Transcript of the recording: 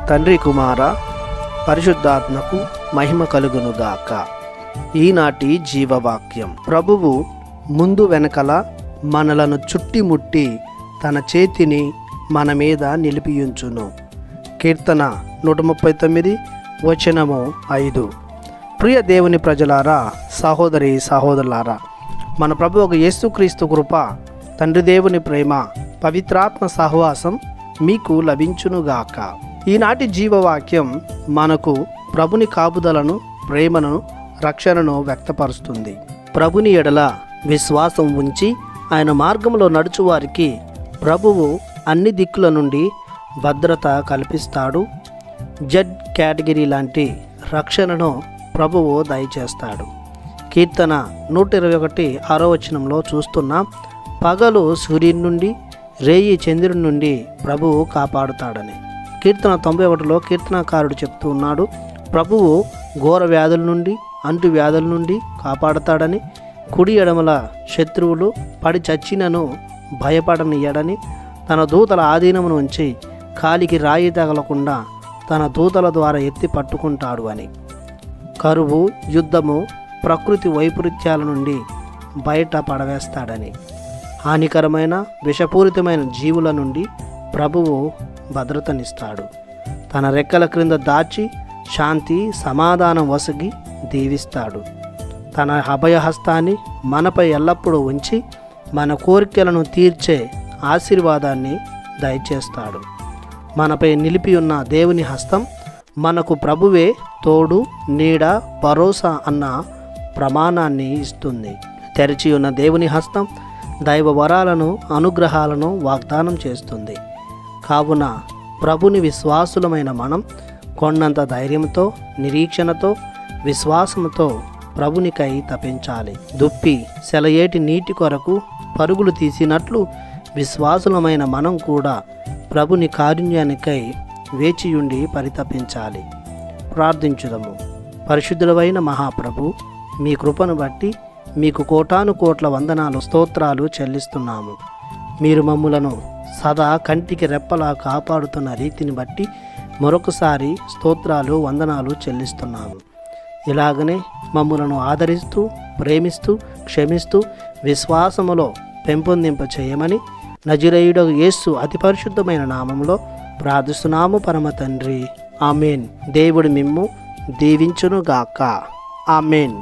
తండ్రి కుమార పరిశుద్ధాత్మకు మహిమ కలుగునుగాక. ఈనాటి జీవవాక్యం. ప్రభువు ముందు వెనకల మనలను చుట్టిముట్టి తన చేతిని మన మీద నిలిపియుంచును. కీర్తన 139 వచనము 5. ప్రియ దేవుని ప్రజలారా, సహోదరి సహోదరులారా, మన ప్రభువు యేసుక్రీస్తు కృప, తండ్రి దేవుని ప్రేమ, పవిత్రాత్మ సహవాసం మీకు లభించునుగాక. ఈనాటి జీవవాక్యం మనకు ప్రభుని కాపుదలను, ప్రేమను, రక్షణను వ్యక్తపరుస్తుంది. ప్రభుని ఎడల విశ్వాసం ఉంచి ఆయన మార్గంలో నడుచువారికి ప్రభువు అన్ని దిక్కుల నుండి భద్రత కల్పిస్తాడు. జెడ్ కేటగిరీ లాంటి రక్షణను ప్రభువు దయచేస్తాడు. కీర్తన 121 వచనంలో చూస్తున్నాం, పగలు సూర్యుని నుండి, రేయి చంద్రుని నుండి ప్రభువు కాపాడుతాడని. కీర్తన 91లో కీర్తనకారుడు చెప్తూ ఉన్నాడు, ప్రభువు ఘోర వ్యాధుల నుండి, అంటు వ్యాధుల నుండి కాపాడుతాడని, కుడి ఎడమల శత్రువులు పడి చచ్చినను భయపడనియ్యడని, తన దూతల ఆధీనమును ఉంచి కాలికి రాయి తగలకుండా తన దూతల ద్వారా ఎత్తి పట్టుకుంటాడు అని. కరువు, యుద్ధము, ప్రకృతి వైపరీత్యాల నుండి బయట పడవేస్తాడని, హానికరమైన విషపూరితమైన జీవుల నుండి ప్రభువు భద్రతనిస్తాడు. తన రెక్కల క్రింద దాచి శాంతి సమాధానం వసగి దీవిస్తాడు. తన అభయహస్తాన్ని మనపై ఎల్లప్పుడూ ఉంచి మన కోరికలను తీర్చే ఆశీర్వాదాన్ని దయచేస్తాడు. మనపై నిలిపి ఉన్న దేవుని హస్తం మనకు ప్రభువే తోడు, నీడ, భరోసా అన్న ప్రమాణాన్ని ఇస్తుంది. తెరిచి ఉన్న దేవుని హస్తం దైవ వరాలను, అనుగ్రహాలను వాగ్దానం చేస్తుంది. కావున ప్రభుని విశ్వాసులమైన మనం కొండంత ధైర్యంతో, నిరీక్షణతో, విశ్వాసంతో ప్రభునికై తపించాలి. దుప్పి సెలయేటి నీటి కొరకు పరుగులు తీసినట్లు విశ్వాసులమైన మనం కూడా ప్రభుని కారుణ్యానికై వేచియుండి పరితపించాలి. ప్రార్థించుదము. పరిశుద్ధులైన మహాప్రభు, మీ కృపను బట్టి మీకు కోటాను కోట్ల వందనాలు, స్తోత్రాలు చెల్లిస్తున్నాము. మీరు మమ్ములను సదా కంటికి రెప్పలా కాపాడుతున్న రీతిని బట్టి మరొకసారి స్తోత్రాలు, వందనాలు చెల్లిస్తున్నాము. ఇలాగనే మమ్ములను ఆదరిస్తూ, ప్రేమిస్తూ, క్షమిస్తూ విశ్వాసములో పెంపొందింప చేయమని నజరేయుడు యేసు అతి పరిశుద్ధమైన నామములో ప్రార్థిస్తున్నాము పరమ తండ్రి. ఆమెన్. దేవుడు మిమ్ము దీవించునుగాక. ఆమెన్.